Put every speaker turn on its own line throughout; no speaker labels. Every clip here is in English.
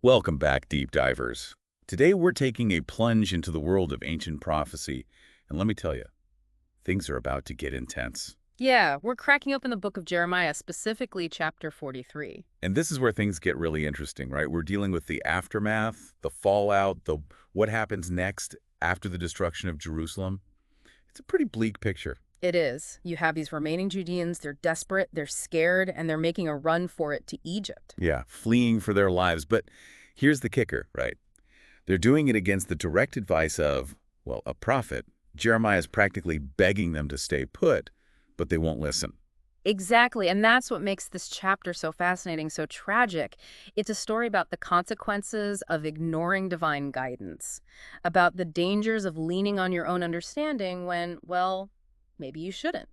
Welcome back, deep divers. Today we're taking a plunge into the world of ancient prophecy, and let me tell you, things are about to get intense.
Yeah, we're cracking open the book of Jeremiah, specifically chapter 43.
And this is where things get really interesting, right? We're dealing with the aftermath, the fallout, the what happens next after the destruction of Jerusalem. It's a pretty bleak picture.
It is. You have these remaining Judeans, they're desperate, they're scared, and they're making a run for it to Egypt.
Yeah, fleeing for their lives. But here's the kicker, right? They're doing it against the direct advice of, well, a prophet. Jeremiah is practically begging them to stay put, but they won't listen.
Exactly, and that's what makes this chapter so fascinating, so tragic. It's a story about the consequences of ignoring divine guidance, about the dangers of leaning on your own understanding when, well, maybe you shouldn't.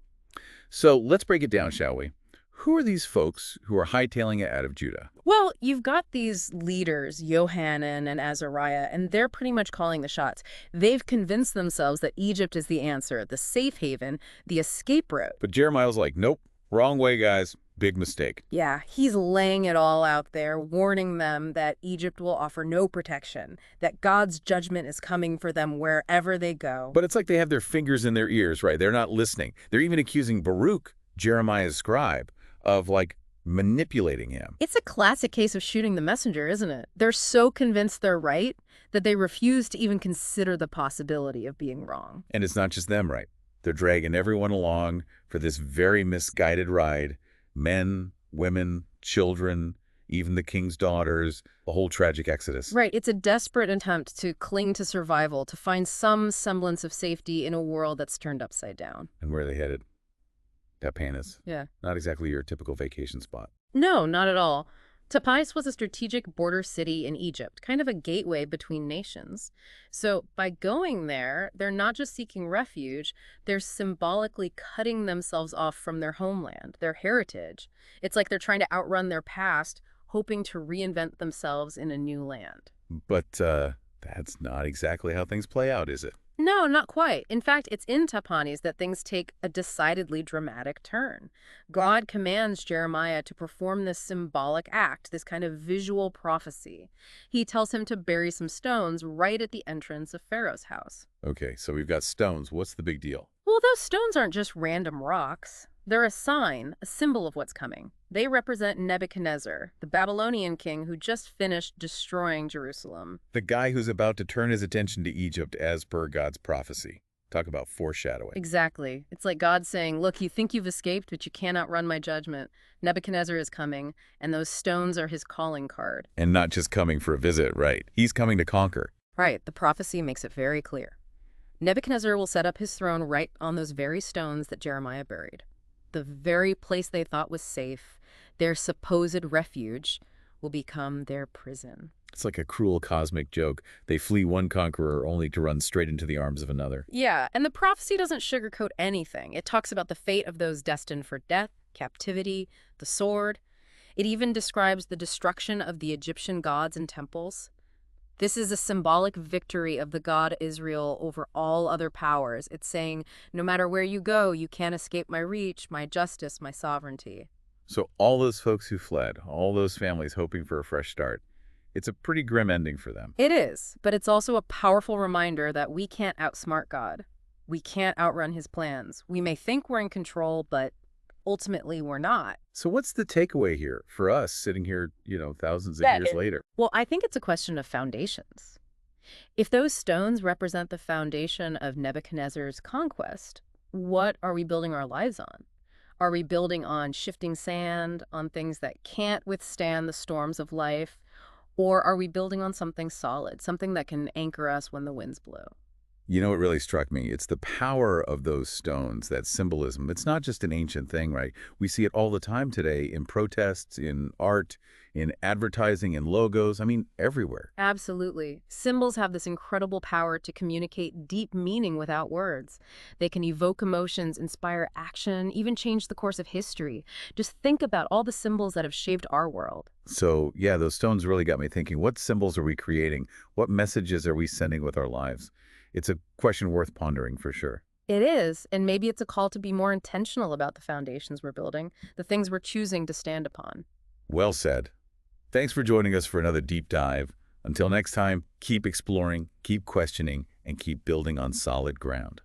So let's break it down, shall we? Who are these folks who are hightailing it out of Judah?
Well, you've got these leaders, Johanan and Azariah, and they're pretty much calling the shots. They've convinced themselves that Egypt is the answer, the safe haven, the escape route.
But Jeremiah's like, nope, wrong way, guys. Big mistake.
Yeah, he's laying it all out there, warning them that Egypt will offer no protection, that God's judgment is coming for them wherever they go.
But it's like they have their fingers in their ears, right? They're not listening. They're even accusing Baruch, Jeremiah's scribe, of like manipulating him.
It's a classic case of shooting the messenger, isn't it? They're so convinced they're right that they refuse to even consider the possibility of being wrong.
And it's not just them, right? They're dragging everyone along for this very misguided ride. Men, women, children, even the king's daughters, the whole tragic exodus.
Right, it's a desperate attempt to cling to survival, to find some semblance of safety in a world that's turned upside down.
And where are they headed? Tapanis.
Yeah.
Not exactly your typical vacation spot.
No, not at all. Tapias was a strategic border city in Egypt, kind of a gateway between nations. So by going there, they're not just seeking refuge, they're symbolically cutting themselves off from their homeland, their heritage. It's like they're trying to outrun their past, hoping to reinvent themselves in a new land.
But that's not exactly how things play out, is it?
No, not quite. In fact, it's in Tapanis that things take a decidedly dramatic turn. God commands Jeremiah to perform this symbolic act, this kind of visual prophecy. He tells him to bury some stones right at the entrance of Pharaoh's house.
Okay, so we've got stones. What's the big deal?
Well, those stones aren't just random rocks. They're a sign, a symbol of what's coming. They represent Nebuchadnezzar, the Babylonian king who just finished destroying Jerusalem.
The guy who's about to turn his attention to Egypt as per God's prophecy. Talk about foreshadowing.
Exactly. It's like God saying, look, you think you've escaped, but you can't outrun my judgment. Nebuchadnezzar is coming, and those stones are his calling card.
And not just coming for a visit, right? He's coming to conquer.
Right. The prophecy makes it very clear. Nebuchadnezzar will set up his throne right on those very stones that Jeremiah buried. The very place they thought was safe, their supposed refuge, will become their prison.
It's like a cruel cosmic joke. They flee one conqueror only to run straight into the arms of another.
Yeah, and the prophecy doesn't sugarcoat anything. It talks about the fate of those destined for death, captivity, the sword. It even describes the destruction of the Egyptian gods and temples. This is a symbolic victory of the God Israel over all other powers. It's saying, no matter where you go, you can't escape my reach, my justice, my sovereignty.
So all those folks who fled, all those families hoping for a fresh start, it's a pretty grim ending for them.
It is, but it's also a powerful reminder that we can't outsmart God. We can't outrun his plans. We may think we're in control, but ultimately we're not.
So what's the takeaway here for us sitting here, thousands of years later?
Well, I think it's a question of foundations. If those stones represent the foundation of Nebuchadnezzar's conquest, what are we building our lives on? Are we building on shifting sand, on things that can't withstand the storms of life? Or are we building on something solid, something that can anchor us when the winds blow?
You know what really struck me? It's the power of those stones, that symbolism. It's not just an ancient thing, right? We see it all the time today in protests, in art, in advertising, in logos. I mean, everywhere.
Absolutely. Symbols have this incredible power to communicate deep meaning without words. They can evoke emotions, inspire action, even change the course of history. Just think about all the symbols that have shaped our world.
So, yeah, those stones really got me thinking, what symbols are we creating? What messages are we sending with our lives? It's a question worth pondering for sure.
It is, and maybe it's a call to be more intentional about the foundations we're building, the things we're choosing to stand upon.
Well said. Thanks for joining us for another deep dive. Until next time, keep exploring, keep questioning, and keep building on solid ground.